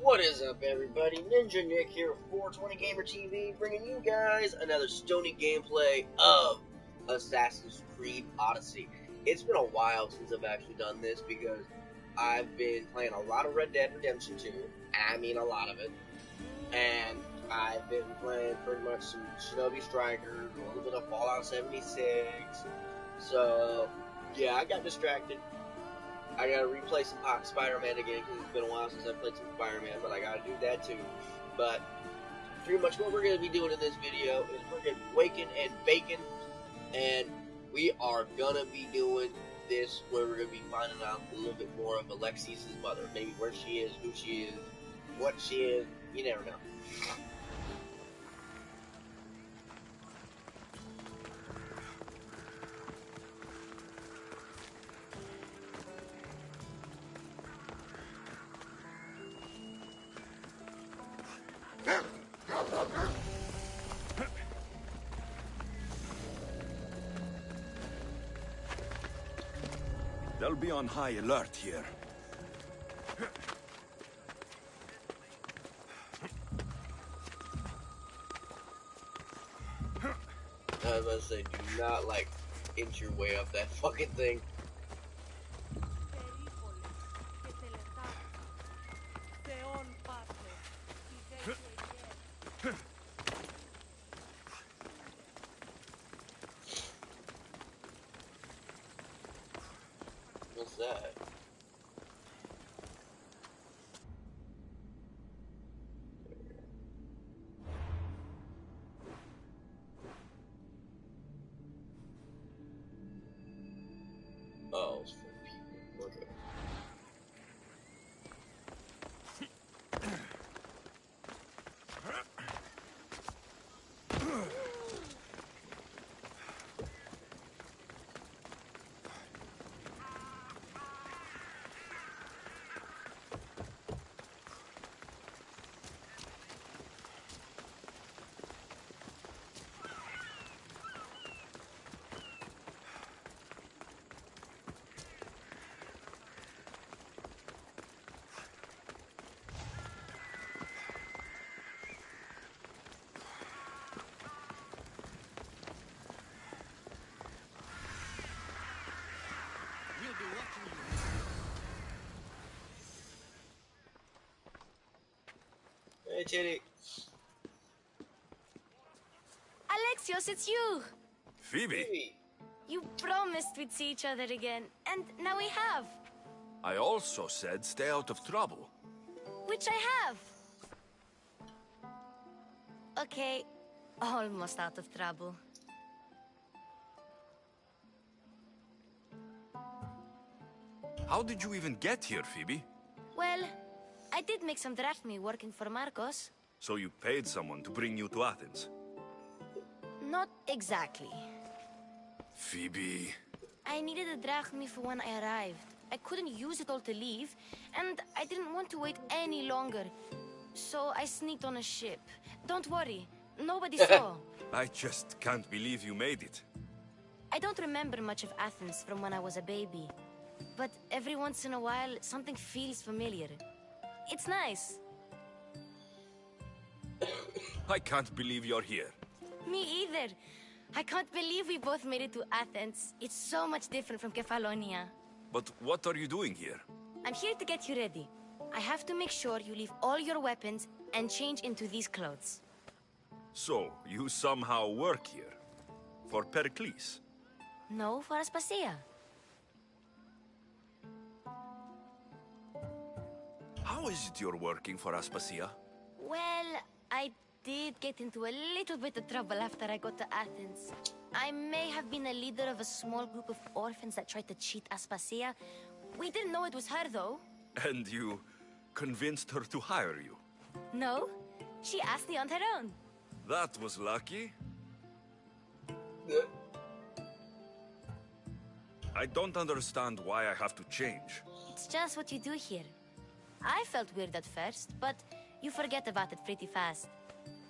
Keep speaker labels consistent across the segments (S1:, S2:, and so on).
S1: What is up, everybody? Ninja Nick here, 420 Gamer TV, bringing you guys another stony gameplay of Assassin's Creed Odyssey. It's been a while since I've actually done this because I've been playing a lot of Red Dead Redemption 2, I mean a lot of it, and I've been playing pretty much some Shinobi Strikers, a little bit of Fallout 76, so yeah, I got distracted. I gotta replay some Spider-Man again because it's been a while since I played some Spider-Man, but I gotta do that too. But pretty much what we're gonna be doing in this video is we're gonna be waking and baking, and we are gonna be doing this where we're gonna be finding out a little bit more of Alexi's mother, maybe where she is, who she is, what she is. You never know.
S2: They'll be on high alert here.
S1: I was about to say, do not, inch your way up that fucking thing. What's that? Oh, it's for people. Okay. Hey, Titty.
S3: Alexios, it's you!
S2: Phoebe,
S3: You promised we'd see each other again, and now we have.
S2: I also said stay out of trouble.
S3: Which I have. Okay, almost out of trouble.
S2: How did you even get here, Phoebe?
S3: Well, I did make some drachmi working for Marcos.
S2: So you paid someone to bring you to Athens?
S3: Not exactly.
S2: Phoebe...
S3: I needed a drachmi for when I arrived. I couldn't use it all to leave, and I didn't want to wait any longer. So I sneaked on a ship. Don't worry, nobody saw.
S2: I just can't believe you made it.
S3: I don't remember much of Athens from when I was a baby. But every once in a while, something feels familiar. It's nice.
S2: I can't believe you're here.
S3: Me either. I can't believe we both made it to Athens. It's so much different from Kefalonia.
S2: But what are you doing here?
S3: I'm here to get you ready. I have to make sure you leave all your weapons and change into these clothes.
S2: So, you somehow work here? For Pericles?
S3: No, for Aspasia.
S2: How is it you're working for Aspasia?
S3: Well, I did get into a little bit of trouble after I got to Athens. I may have been a leader of a small group of orphans that tried to cheat Aspasia. We didn't know it was her, though.
S2: And you convinced her to hire you?
S3: No, she asked me on her own.
S2: That was lucky. I don't understand why I have to change.
S3: It's just what you do here. I felt weird at first, but you forget about it pretty fast.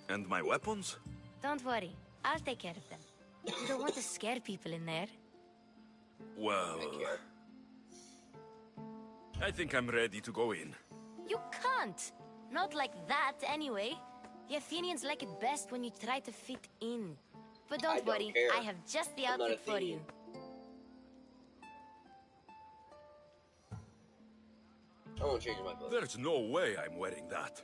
S2: And my weapons?
S3: Don't worry, I'll take care of them. You don't want to scare people in there.
S2: Well... I think I'm ready to go in.
S3: You can't. Not like that, anyway. The Athenians like it best when you try to fit in. But don't worry,
S1: care.
S3: I have just the
S1: I'm not
S3: outfit for you.
S1: Athenian. I won't change my clothes.
S2: There's no way I'm wearing that.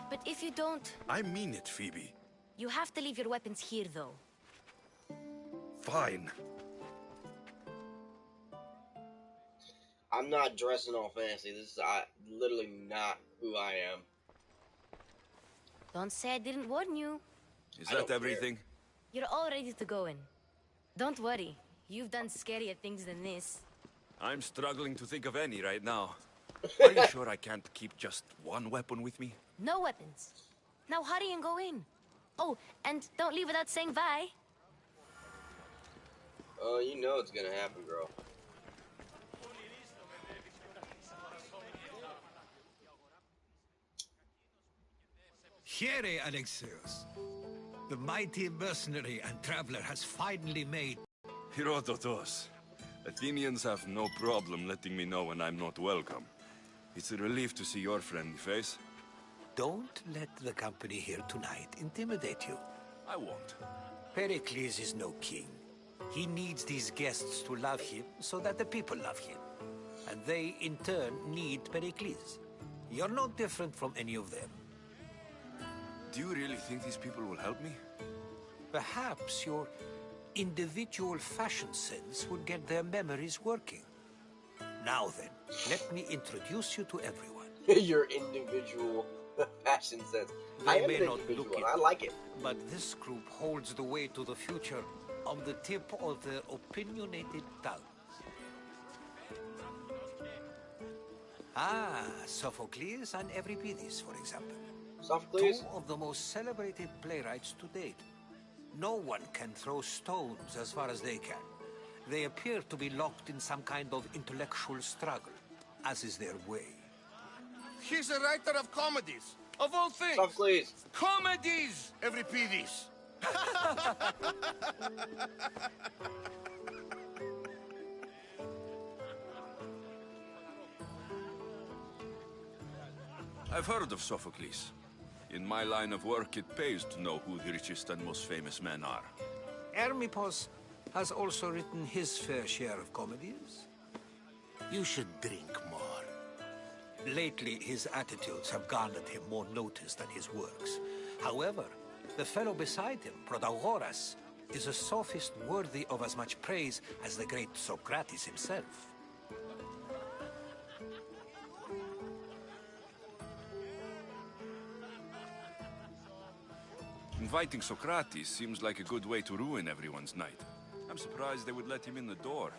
S3: But if you don't,
S2: I mean it, Phoebe.
S3: you have to leave your weapons here, though.
S2: Fine.
S1: I'm not dressing all fancy. This is literally not who I am.
S3: Don't say I didn't warn you.
S2: Is
S1: I
S2: that
S1: don't
S2: everything?
S3: You're all ready to go in. Don't worry, you've done scarier things than this.
S2: I'm struggling to think of any right now. Are you sure I can't keep just one weapon with me?
S3: No weapons. Now hurry and go in. Oh, and don't leave without saying bye.
S1: Oh, you know it's gonna happen, girl.
S4: Here, Alexios. The mighty mercenary and traveler has finally made...
S2: Herodotus. Athenians have no problem letting me know when I'm not welcome. It's a relief to see your friendly face.
S4: Don't let the company here tonight intimidate you.
S2: I won't.
S4: Pericles is no king. He needs these guests to love him so that the people love him. And they, in turn, need Pericles. You're no different from any of them.
S2: Do you really think these people will help me?
S4: Perhaps your individual fashion sense would get their memories working. Now then, let me introduce you to everyone.
S1: Your individual fashion sense. I
S4: They
S1: am
S4: may
S1: an
S4: not
S1: individual.
S4: look it,
S1: I like it.
S4: but this group holds the way to the future on the tip of their opinionated tongues. Ah, Sophocles and Euripides, for example.
S1: Sophocles?
S4: Two of the most celebrated playwrights to date. No one can throw stones as far as they can. They appear to be locked in some kind of intellectual struggle, as is their way.
S5: He's a writer of comedies, of all things.
S1: Sophocles.
S5: Comedies, Euripides.
S2: I've heard of Sophocles. In my line of work, it pays to know who the richest and most famous men are.
S4: Hermippos has also written his fair share of comedies. You should drink more. Lately, his attitudes have garnered him more notice than his works. However, the fellow beside him, Protagoras, is a sophist worthy of as much praise as the great Socrates himself.
S2: Inviting Socrates seems like a good way to ruin everyone's night. I'm surprised they would let him in the door.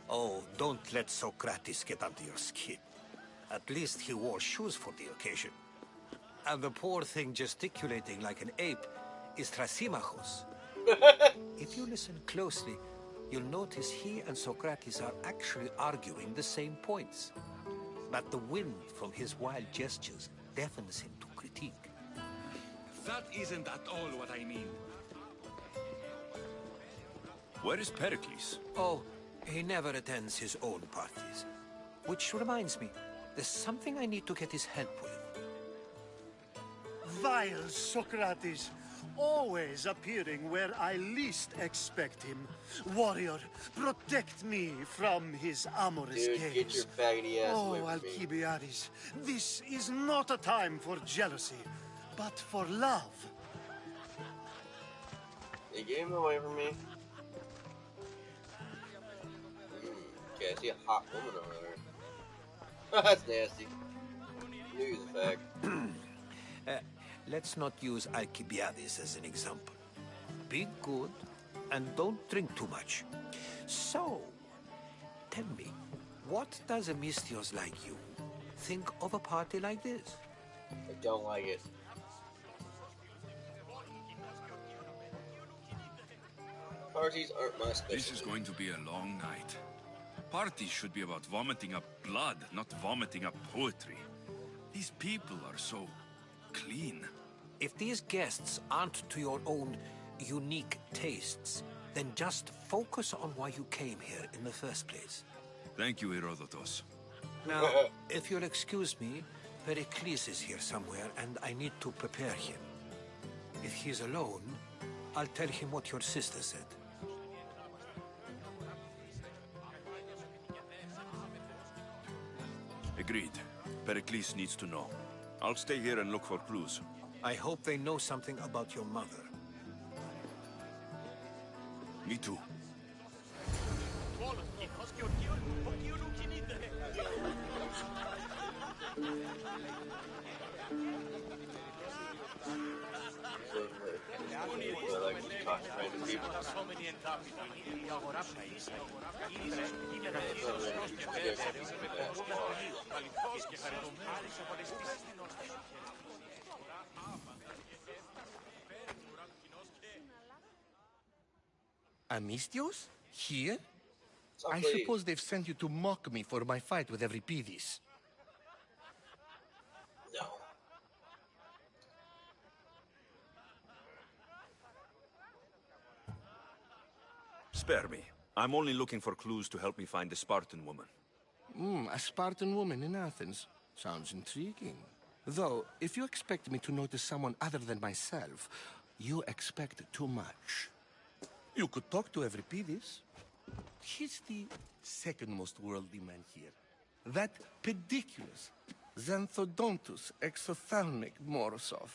S4: Oh, don't let Socrates get under your skin. At least he wore shoes for the occasion. And the poor thing gesticulating like an ape is Thrasymachos. If you listen closely, you'll notice he and Socrates are actually arguing the same points. But the wind from his wild gestures deafens him to critique.
S5: That isn't at all what I mean.
S2: Where is Pericles?
S4: Oh, he never attends his own parties. Which reminds me, there's something I need to get his help with.
S6: Vile Socrates, always appearing where I least expect him. Warrior, protect me from his amorous
S1: Dude,
S6: gaze.
S1: get your faggoty ass away
S6: Oh,
S1: from me.
S6: Alcibiades, this is not a time for jealousy, but for love.
S1: They gave him away from me. Okay, I see a hot woman over there. That's nasty. Knew he was a fag.
S4: Let's not use Alcibiades as an example. Be good and don't drink too much. So, tell me, what does a Mystios like you think of a party like this?
S1: I don't like it. Parties aren't my specialty.
S2: This is going to be a long night. Parties should be about vomiting up blood, not vomiting up poetry. These people are so clean.
S4: If these guests aren't to your own unique tastes, then just focus on why you came here in the first place.
S2: Thank you, Herodotus.
S4: Now, if you'll excuse me, Pericles is here somewhere, and I need to prepare him. If he's alone, I'll tell him what your sister said.
S2: Agreed. Pericles needs to know. I'll stay here and look for clues.
S4: I hope they know something about your mother.
S2: Me too.
S5: Amistios? Here? I
S1: Exactly.
S5: suppose they've sent you to mock me for my fight with Euripides.
S1: No.
S2: Spare me. I'm only looking for clues to help me find the Spartan woman.
S5: A Spartan woman in Athens. Sounds intriguing. Though, if you expect me to notice someone other than myself, you expect too much. You could talk to Euripides. He's the second most worldly man here. That pediculous, xanthodontus, exophthalmic Morosov.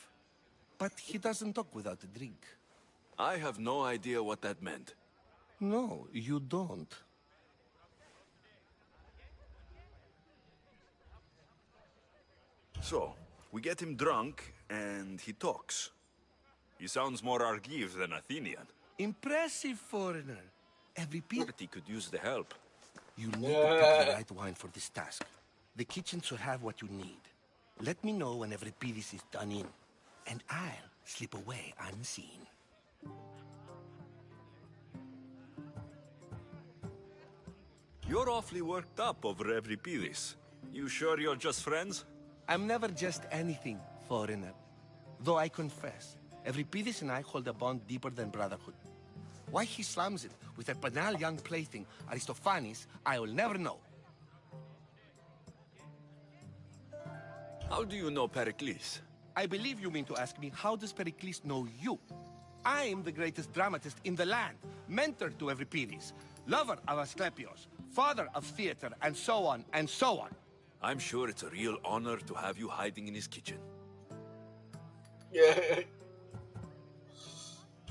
S5: But he doesn't talk without a drink.
S2: I have no idea what that meant.
S5: No, you don't.
S2: So, we get him drunk, and he talks. He sounds more Argive than Athenian.
S5: Impressive, foreigner. Euripides.
S2: But he could use the help.
S5: You need to pick the right wine for this task. The kitchen should have what you need. Let me know when Euripides is done in, and I'll slip away unseen.
S2: You're awfully worked up over Euripides. You sure you're just friends?
S5: I'm never just anything, foreigner. Though I confess, Euripides and I hold a bond deeper than brotherhood. Why he slams it with a banal young plaything, Aristophanes, I will never know.
S2: How do you know Pericles?
S5: I believe you mean to ask me, how does Pericles know you? I'm the greatest dramatist in the land, mentor to Euripides, lover of Asclepios, father of theater, and so on, and so on.
S2: I'm sure it's a real honor to have you hiding in his kitchen.
S1: Yeah.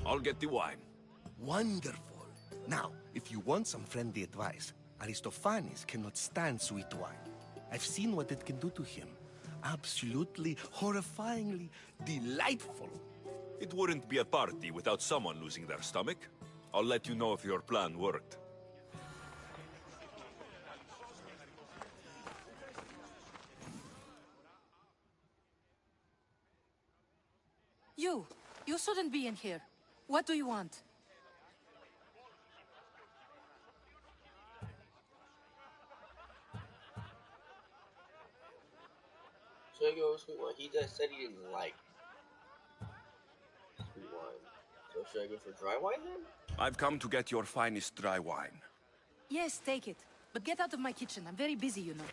S2: I'll get the wine.
S5: Wonderful. Now, if you want some friendly advice, Aristophanes cannot stand sweet wine. I've seen what it can do to him. Absolutely, horrifyingly delightful.
S2: It wouldn't be a party without someone losing their stomach. I'll let you know if your plan worked.
S7: You shouldn't be in here. What do you want?
S1: Should I go with sweet wine? He just said he didn't like sweet wine. So should I go for dry wine then?
S2: I've come to get your finest dry wine.
S7: Yes, take it. But get out of my kitchen. I'm very busy, you know.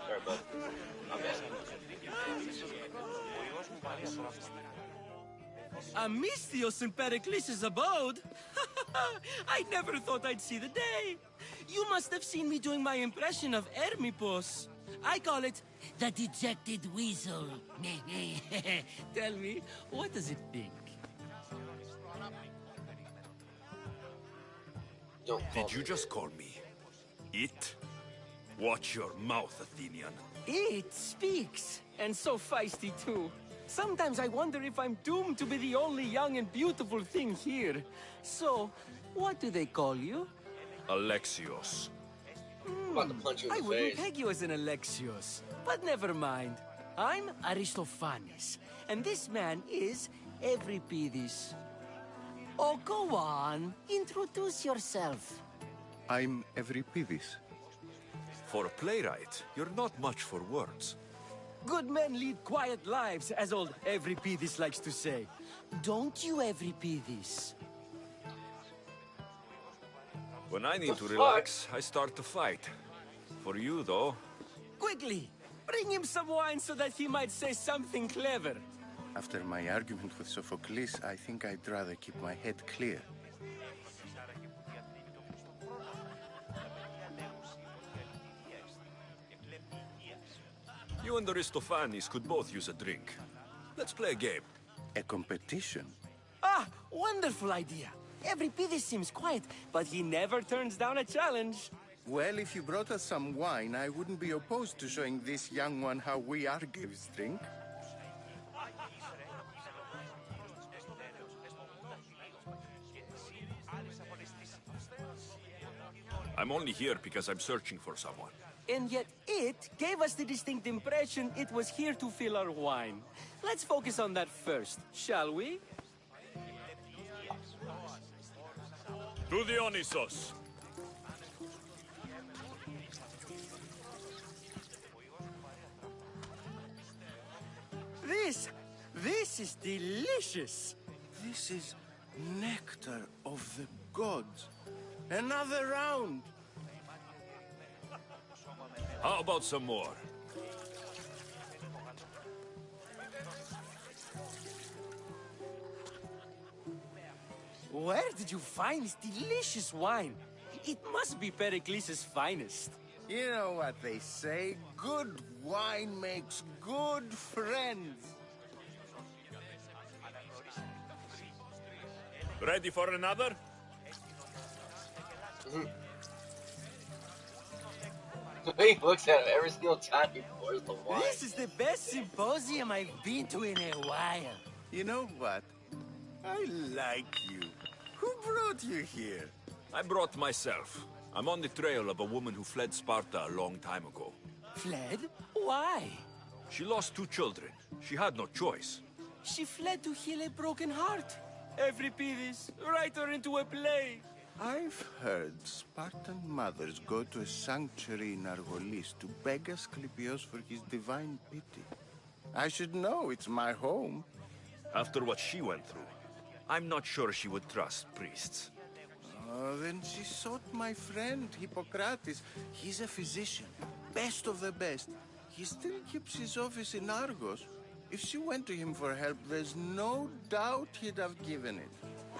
S1: Sorry, bud. My bad.
S8: Amistios in Pericles' abode? I never thought I'd see the day. You must have seen me doing my impression of Hermipos. I call it the dejected weasel. Tell me, what does it think?
S1: Don't call
S2: Did you
S1: me
S2: just call me it? Watch your mouth, Athenian.
S8: It speaks, and so feisty too. Sometimes I wonder if I'm doomed to be the only young and beautiful thing here. So, what do they call you?
S2: Alexios.
S1: I'm about to punch you
S8: I
S1: in the
S8: wouldn't
S1: face.
S8: peg you as an Alexios, but never mind. I'm Aristophanes, and this man is Euripides. Oh, go on. Introduce yourself.
S9: I'm Euripides.
S2: For a playwright, you're not much for words.
S8: Good men lead quiet lives, as old Euripides likes to say. Don't you, Euripides?
S2: When I need to
S1: fuck?
S2: relax, I start to fight. For you, though.
S8: Quickly! Bring him some wine so that he might say something clever.
S9: After my argument with Sophocles, I think I'd rather keep my head clear.
S2: You and Aristophanes could both use a drink. Let's play a game.
S9: A competition?
S8: Ah, wonderful idea. Everybody seems quiet, but he never turns down a challenge.
S9: Well, if you brought us some wine, I wouldn't be opposed to showing this young one how we Argives drink.
S2: I'm only here because I'm searching for someone.
S8: And yet it gave us the distinct impression it was here to fill our wine. Let's focus on that first, shall we?
S2: To Dionysos.
S8: This is delicious.
S9: This is nectar of the gods. Another round.
S2: How about some more?
S8: Where did you find this delicious wine? It must be Pericles' finest.
S9: You know what they say, good wine makes good friends.
S2: Ready for another?
S1: He looks at him every single time he pours the wine.
S8: This is the best symposium I've been to in a while.
S9: You know what? I like you. Who brought you here?
S2: I brought myself. I'm on the trail of a woman who fled Sparta a long time ago.
S8: Fled? Why?
S2: She lost 2 children. She had no choice.
S8: She fled to heal a broken heart. Euripides, write her into a play.
S9: I've heard Spartan mothers go to a sanctuary in Argolis to beg Asclepios for his divine pity. I should know, it's my home.
S2: After what she went through, I'm not sure she would trust priests.
S9: Oh, then she sought my friend, Hippocrates. He's a physician, best of the best. He still keeps his office in Argos. If she went to him for help, there's no doubt he'd have given it.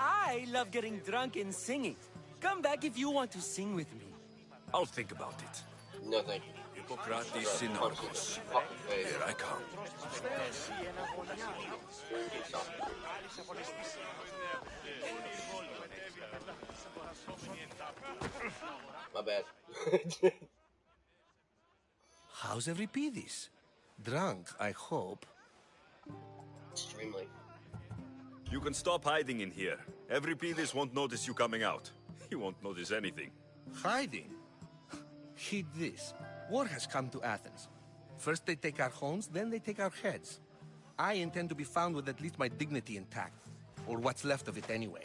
S8: I love getting drunk and singing. Come back if you want to sing with me.
S2: I'll think about it.
S1: No, thank you.
S2: Hippocrates in Argos. Here I come.
S1: My bad.
S5: How's Euripides? Drunk, I hope.
S1: Extremely.
S2: You can stop hiding in here. Euripides won't notice you coming out. He won't notice anything.
S5: Hiding? Heed this. War has come to Athens. First they take our homes, then they take our heads. I intend to be found with at least my dignity intact. Or what's left of it anyway.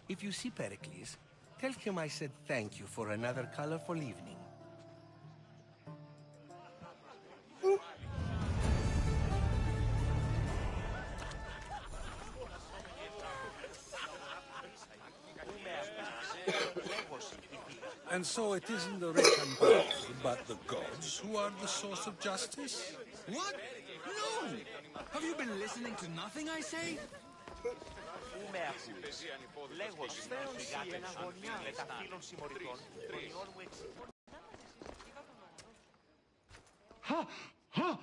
S5: If you see Pericles, tell him I said thank you for another colorful evening.
S10: And so it isn't the rich and powerful, but the gods who are the source of justice?
S11: What? No! Have you been listening to nothing I say?
S10: Ha! Ha!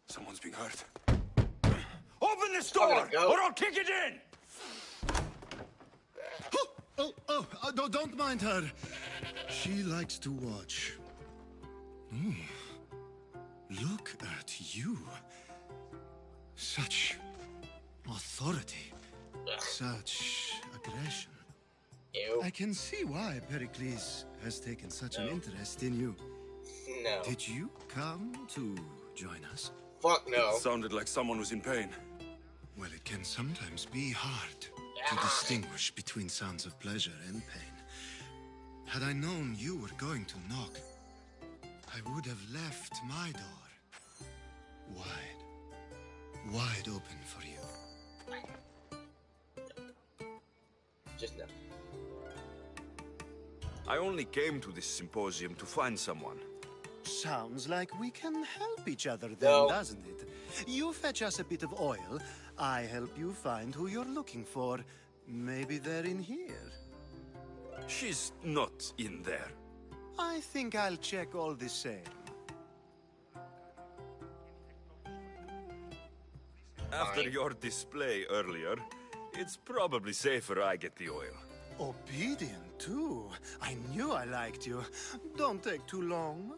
S2: Someone's being hurt. Open this door, or I'll kick it in!
S6: Don't mind her. She likes to watch. Look at you. Such authority. Such aggression.
S1: Ew.
S6: I can see why Pericles has taken such an interest in you.
S1: No.
S6: Did you come to join us?
S1: Fuck no.
S2: It sounded like someone was in pain.
S6: Well, it can sometimes be hard to distinguish between sounds of pleasure and pain. Had I known you were going to knock, I would have left my door wide open for you.
S1: Just now.
S2: I only came to this symposium to find someone.
S12: Sounds like we can help each other then,
S1: No.
S12: doesn't it? You fetch us a bit of oil, I help you find who you're looking for. Maybe they're in here.
S2: She's not in there.
S12: I think I'll check all the same.
S2: After
S1: Fine.
S2: your display earlier, it's probably safer I get the oil.
S12: Obedient, too. I knew I liked you. Don't take too long.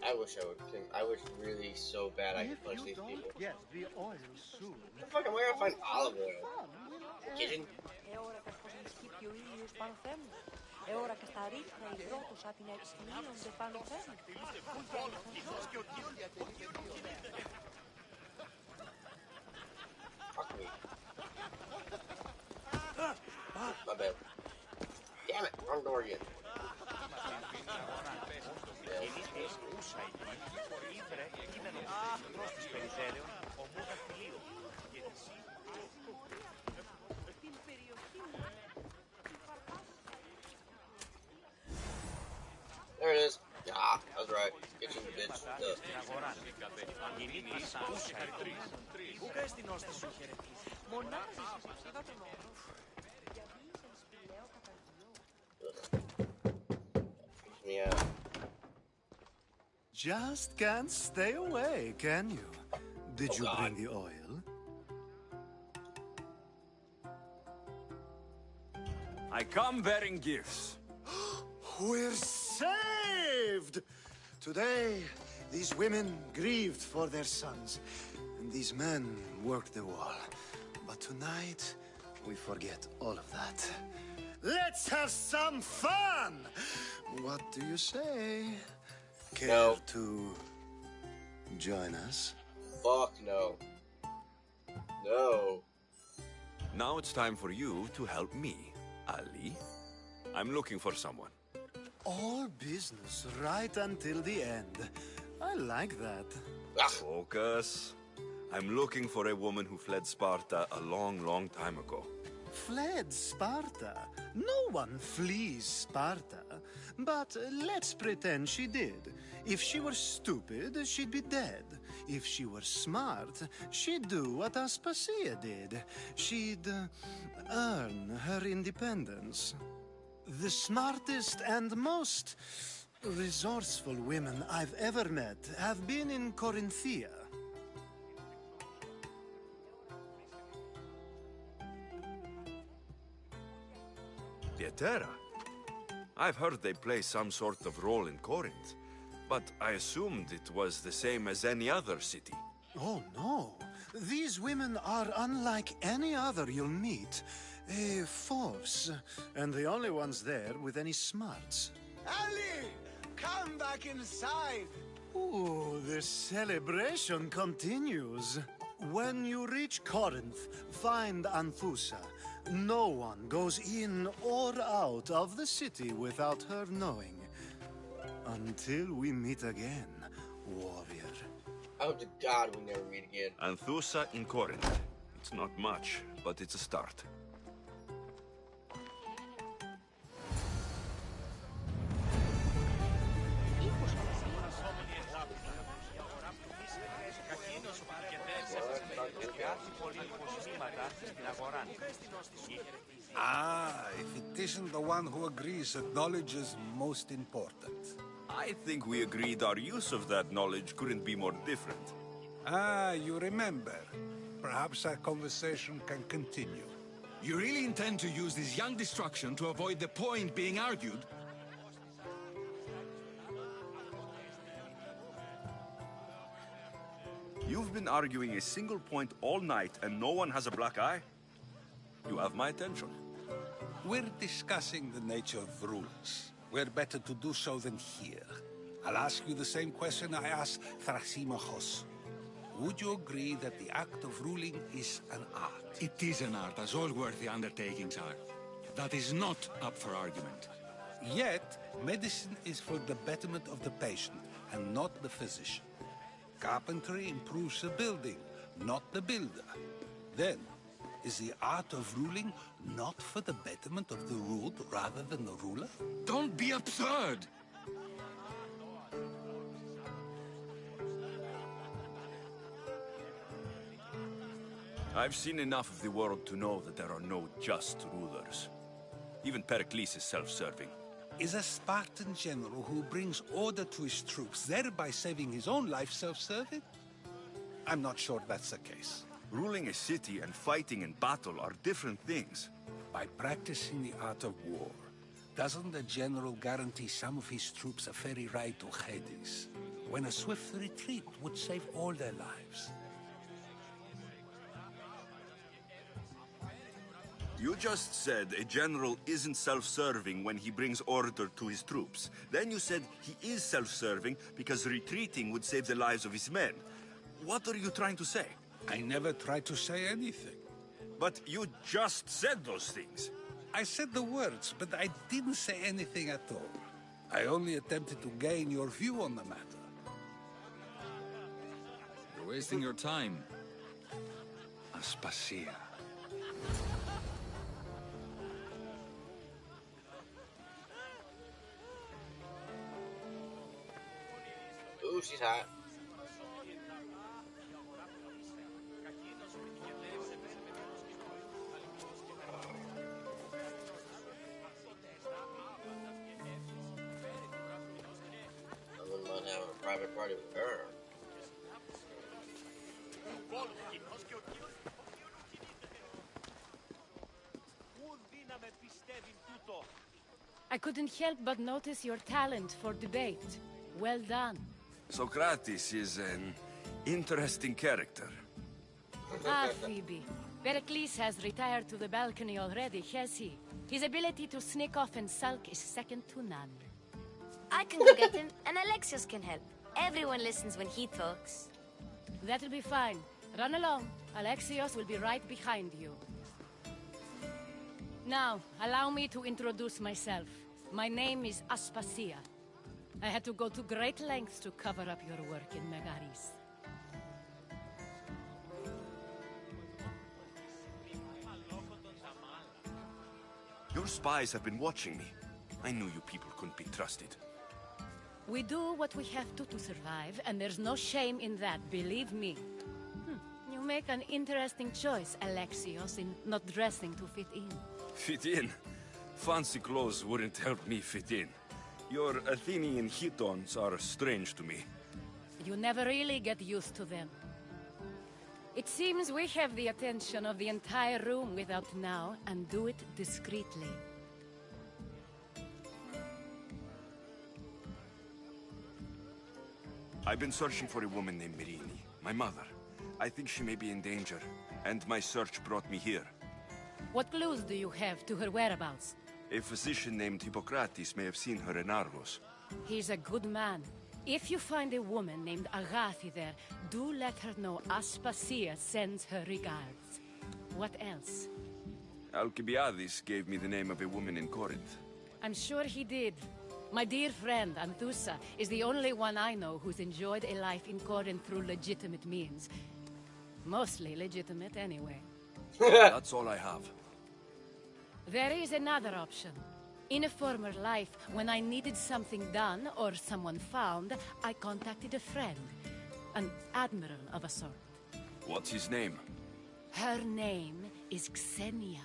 S1: I wish I would. I wish really so bad I could punch these people.
S12: Get the oil soon.
S1: Where the fuck am I gonna find olive oil? Kitchen? Fuck me. My bad. Damn it, wrong door again. There it is. Ah, I was right. Kitchen, bitch. Yeah.
S12: Just can't stay away, can you? Did you bring the oil?
S2: I come bearing gifts.
S12: We're saved! Today, these women grieved for their sons, and these men worked the wall. But tonight, we forget all of that. Let's have some fun! What do you say? Care
S1: No.
S12: to join us?
S1: Fuck no. No.
S2: Now it's time for you to help me, Ali. I'm looking for someone.
S12: All business right until the end. I like that.
S2: Focus. I'm looking for a woman who fled Sparta a long, long time ago.
S12: Fled Sparta? No one flees Sparta. But let's pretend she did. If she were stupid, she'd be dead. If she were smart, she'd do what Aspasia did. She'd earn her independence. The smartest and most resourceful women I've ever met have been in Corinthia.
S2: Pietera. I've heard they play some sort of role in Corinth, but I assumed it was the same as any other city.
S12: Oh, no. These women are unlike any other you'll meet. A force, and the only ones there with any smarts. Ali! Come back inside! Ooh, the celebration continues. When you reach Corinth, find Anthusa. No one goes in or out of the city without her knowing. Until we meet again, warrior.
S1: I hope to God we never meet again.
S2: Anthusa in Corinth. It's not much, but it's a start.
S10: Ah, if it isn't the one who agrees that knowledge is most important.
S2: I think we agreed our use of that knowledge couldn't be more different.
S10: Ah, you remember. Perhaps our conversation can continue.
S11: You really intend to use this young destruction to avoid the point being argued?
S2: You've been arguing a single point all night and no one has a black eye? You have my attention.
S10: We're discussing the nature of rules. Where better to do so than here? I'll ask you the same question I asked Thrasymachos. Would you agree that the act of ruling is an art?
S11: It is an art, as all worthy undertakings are. That is not up for argument.
S10: Yet, medicine is for the betterment of the patient, and not the physician. Carpentry improves the building, not the builder. Then, Is the art of ruling not for the betterment of the ruled rather than the ruler?
S2: Don't be absurd! I've seen enough of the world to know that there are no just rulers. Even Pericles is self-serving.
S10: Is a Spartan general who brings order to his troops, thereby saving his own life, self-serving? I'm not sure that's the case.
S2: Ruling a city and fighting in battle are different things.
S10: By practicing the art of war, doesn't the general guarantee some of his troops a ferry ride to Hades, when a swift retreat would save all their lives?
S2: You just said a general isn't self-serving when he brings order to his troops. Then you said he is self-serving because retreating would save the lives of his men. What are you trying to say?
S10: I never tried to say anything.
S2: But you just said those things.
S10: I said the words, but I didn't say anything at all. I only attempted to gain your view on the matter.
S11: You're wasting your time.
S10: Aspasia.
S1: Ooh, she's hot. I wouldn't mind having a private party with her.
S7: I couldn't help but notice your talent for debate. Well done.
S2: Socrates is an interesting character.
S7: Ah, Phoebe. Pericles has retired to the balcony already, has he? His ability to sneak off and sulk is second to none.
S3: I can go get him, and Alexios can help. Everyone listens when he talks.
S7: That'll be fine. Run along. Alexios will be right behind you. Now, allow me to introduce myself. My name is Aspasia. I had to go to great lengths to cover up your work in Megaris.
S2: Your spies have been watching me. I knew you people couldn't be trusted.
S7: We do what we have to survive, and there's no shame in that, believe me. You make an interesting choice, Alexios, in not dressing to fit in.
S2: Fit in? Fancy clothes wouldn't help me fit in. Your Athenian chitons are strange to me.
S7: You never really get used to them. It seems we have the attention of the entire room without now, and do it discreetly.
S2: I've been searching for a woman named Mirini, my mother. I think she may be in danger, and my search brought me here.
S7: What clues do you have to her whereabouts?
S2: A physician named Hippocrates may have seen her in Argos.
S7: He's a good man. If you find a woman named Agathi there, do let her know Aspasia sends her regards. What else?
S2: Alcibiades gave me the name of a woman in Corinth.
S7: I'm sure he did. My dear friend, Anthusa, is the only one I know who's enjoyed a life in Corinth through legitimate means. Mostly legitimate, anyway.
S2: That's all I have.
S7: There is another option. In a former life, when I needed something done or someone found, I contacted a friend. An admiral of a sort.
S2: What's his name?
S7: Her name is Xenia.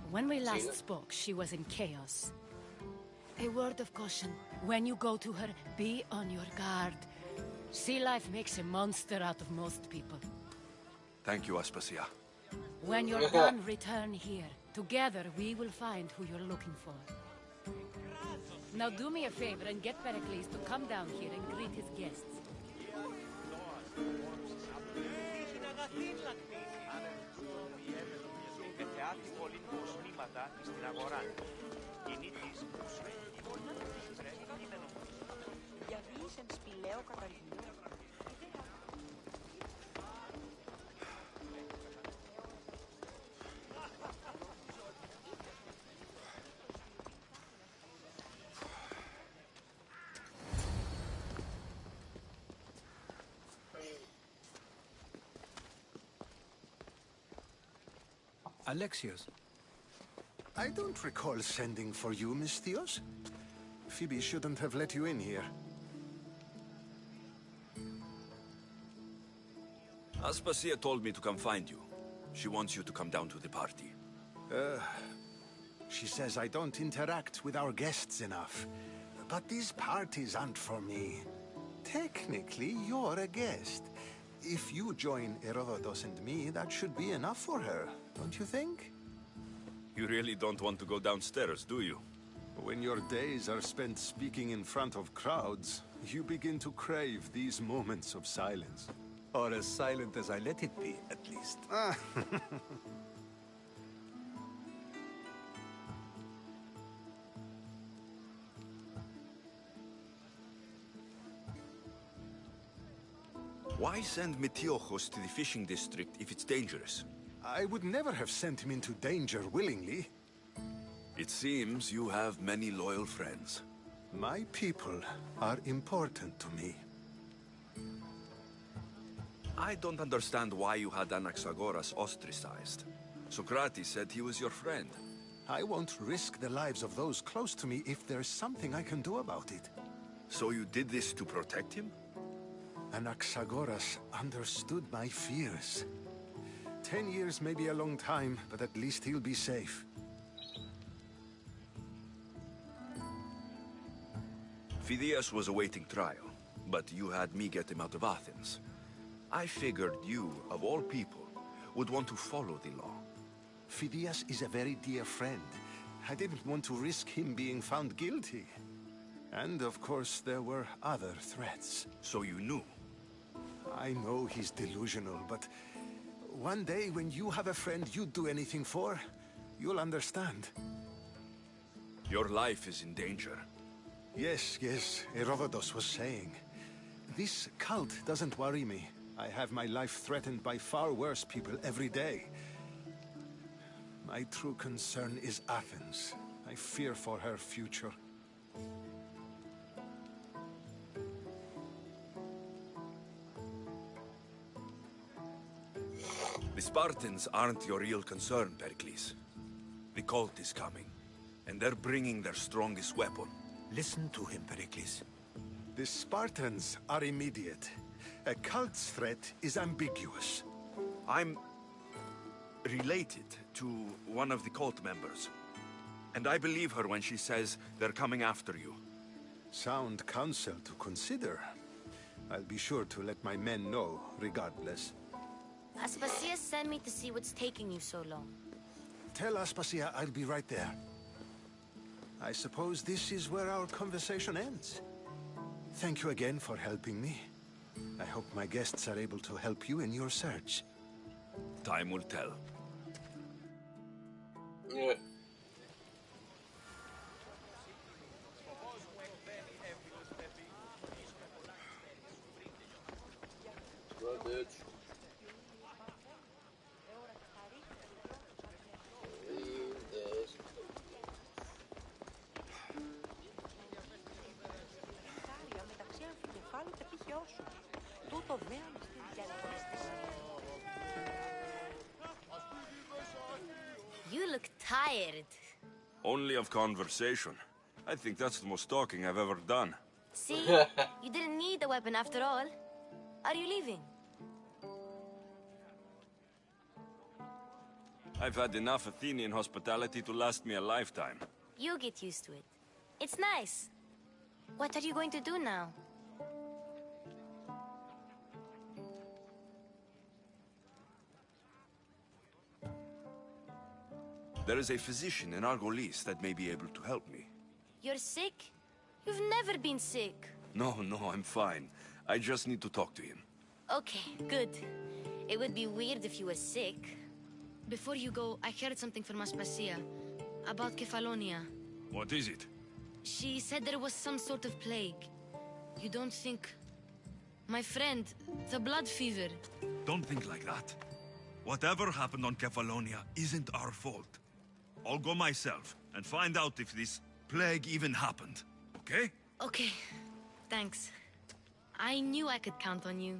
S7: When we last spoke, she was in chaos. A word of caution. When you go to her, be on your guard. Sea life makes a monster out of most people.
S2: Thank you, Aspasia.
S7: When you're done, return here. Together, we will find who you're looking for. Now do me a favor and get Pericles to come down here and greet his guests.
S4: Alexios.
S12: I don't recall sending for you, Miss Theos. Phoebe shouldn't have let you in here.
S2: Aspasia told me to come find you. She wants you to come down to the party.
S12: She says I don't interact with our guests enough. But these parties aren't for me. Technically, you're a guest. If you join Herodotus and me, that should be enough for her, don't you think?
S2: You really don't want to go downstairs, do you?
S12: When your days are spent speaking in front of crowds, you begin to crave these moments of silence.
S4: Or as silent as I let it be, at least.
S2: Why send Metiochos to the fishing district if it's dangerous?
S12: I would never have sent him into danger willingly.
S2: It seems you have many loyal friends.
S12: My people are important to me.
S2: I don't understand why you had Anaxagoras ostracized. Socrates said he was your friend.
S12: I won't risk the lives of those close to me if there's something I can do about it.
S2: So you did this to protect him?
S12: Anaxagoras understood my fears. 10 years may be a long time, but at least he'll be safe.
S2: Phidias was awaiting trial, but you had me get him out of Athens. I figured you, of all people, would want to follow the law.
S12: Phidias is a very dear friend. I didn't want to risk him being found guilty. And of course, there were other threats.
S2: So you knew?
S12: I know he's delusional, but one day when you have a friend you'd do anything for, you'll understand.
S2: Your life is in danger.
S12: Yes, Herodotus was saying. This cult doesn't worry me. I have my life threatened by far worse people every day. My true concern is Athens. I fear for her future.
S2: The Spartans aren't your real concern, Pericles. The cult is coming, and they're bringing their strongest weapon.
S4: Listen to him, Pericles.
S12: The Spartans are immediate. A cult's threat is ambiguous.
S2: I'm related to one of the cult members. And I believe her when she says they're coming after you.
S12: Sound counsel to consider. I'll be sure to let my men know, regardless.
S3: Aspasia sent me to see what's taking you so long.
S12: Tell Aspasia I'll be right there. I suppose this is where our conversation ends. Thank you again for helping me. I hope my guests are able to help you in your search.
S2: Time will tell.
S1: Yeah. Well, bitch.
S3: You look tired.
S2: Only of conversation. I think that's the most talking I've ever done.
S3: See? You didn't need the weapon after all. Are you leaving?
S2: I've had enough Athenian hospitality to last me a lifetime.
S3: You get used to it. It's nice. What are you going to do now?
S2: There is a physician in Argolis that may be able to help me.
S3: You're sick? You've never been sick.
S2: No, I'm fine. I just need to talk to him.
S3: Okay, good. It would be weird if you were sick. Before you go, I heard something from Aspasia about Kefalonia.
S2: What is it?
S3: She said there was some sort of plague. You don't think... My friend, the blood fever.
S2: Don't think like that. Whatever happened on Kefalonia isn't our fault. I'll go myself and find out if this plague even happened, okay?
S3: Okay, thanks. I knew I could count on you.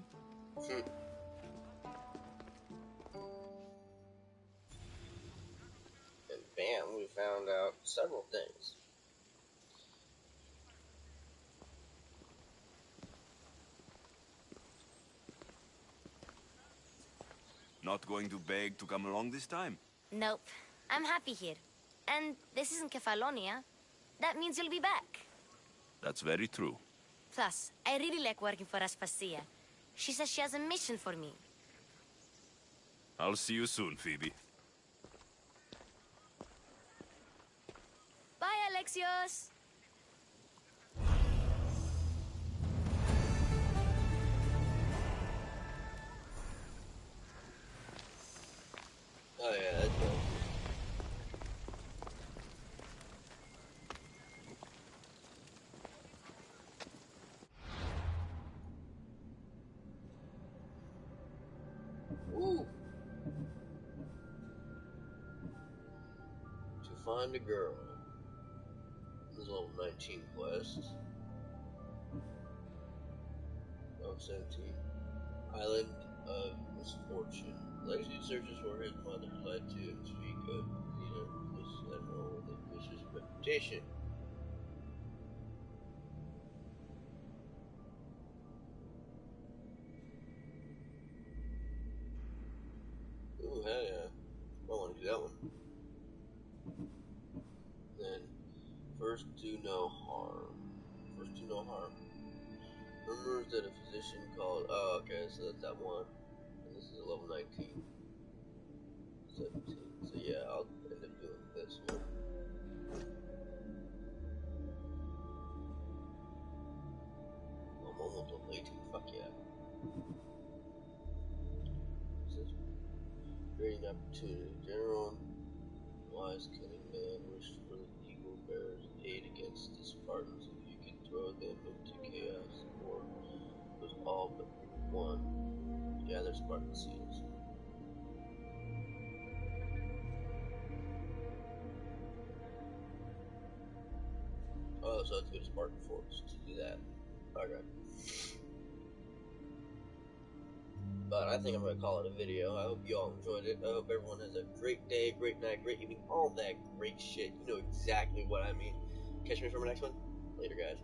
S1: found out several things.
S2: Not going to beg to come along this time?
S3: Nope. I'm happy here. And this isn't Kefalonia. That means you'll be back.
S2: That's very true.
S3: Plus, I really like working for Aspasia. She says she has a mission for me.
S2: I'll see you soon, Phoebe.
S3: Bye, Alexios!
S1: Oh yeah, that's cool. Ooh. To find a girl. This is level 19 quest. Level 17. Island of Misfortune. Lexi searches for his mother, led to speak of this admiral with a vicious reputation. Ooh, hell yeah. I want to do that one. Then, first do no harm. First do no harm. Rumors that a physician called... Oh, okay, so that's that one. And this is a level 19. 17. So yeah, I'll end up doing this one. I'm almost level 18. Fuck yeah. This is creating opportunity. General wise cunning man wished for the eagle bearers aid against the Spartans if you could throw them into chaos, or was all but one. Gather Spartan seals. Oh, so I have to go to Spartan Forts to do that. Okay. But I think I'm going to call it a video. I hope you all enjoyed it. I hope everyone has a great day, great night, great evening, all that great shit. You know exactly what I mean. Catch me for my next one. Later, guys.